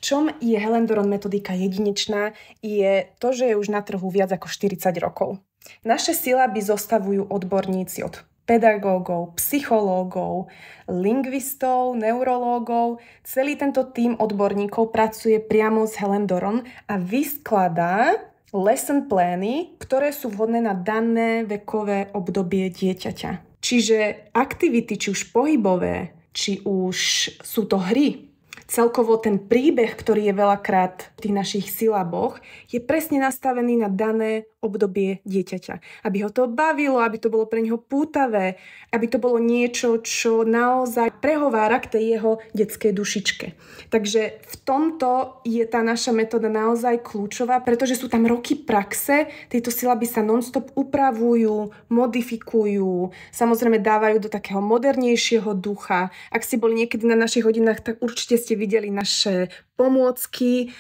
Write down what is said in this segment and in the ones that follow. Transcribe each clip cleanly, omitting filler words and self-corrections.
čom je Helen Doron metodika jedinečná, je to, že je už na trhu viac ako 40 rokov. Naše silaby zostavujú odborníci od pedagógov, psychológov, lingvistov, neurológov. Celý tento tím odborníkov pracuje priamo s Helen Doron a vyskladá lesson plány, ktoré sú vhodné na dané vekové obdobie dieťaťa. Čiže aktivity, či už pohybové, či už sú to hry, celkovo ten príbeh, ktorý je veľakrát v tých našich silaboch, je presne nastavený na dané obdobie dieťaťa. Aby ho to bavilo, aby to bolo pre neho pútavé, aby to bolo niečo, čo naozaj prehovára k tej jeho detskej dušičke. Takže v tomto je tá naša metóda naozaj kľúčová, pretože sú tam roky praxe, tieto silaby sa non-stop upravujú, modifikujú, samozrejme dávajú do takého modernejšieho ducha. Ak ste boli niekedy na našich hodinách, tak určite ste videli naše pomôcky,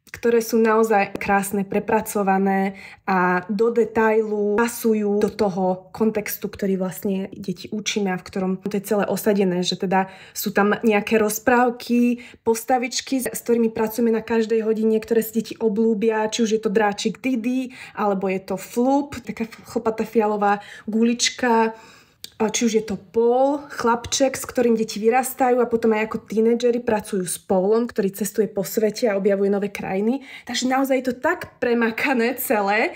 ktoré sú naozaj krásne, prepracované a do detailu pasujú do toho kontextu, ktorý vlastne deti učíme a v ktorom to je celé osadené, že teda sú tam nejaké rozprávky, postavičky, s ktorými pracujeme na každej hodine, ktoré si deti oblúbia, či už je to dráčik Didi, alebo je to Flup, taká chlpatá fialová gulička, či už je to Paul, chlapček, s ktorým deti vyrastajú a potom aj ako tínedžeri pracujú s Paulom, ktorý cestuje po svete a objavuje nové krajiny. Takže naozaj je to tak premakané celé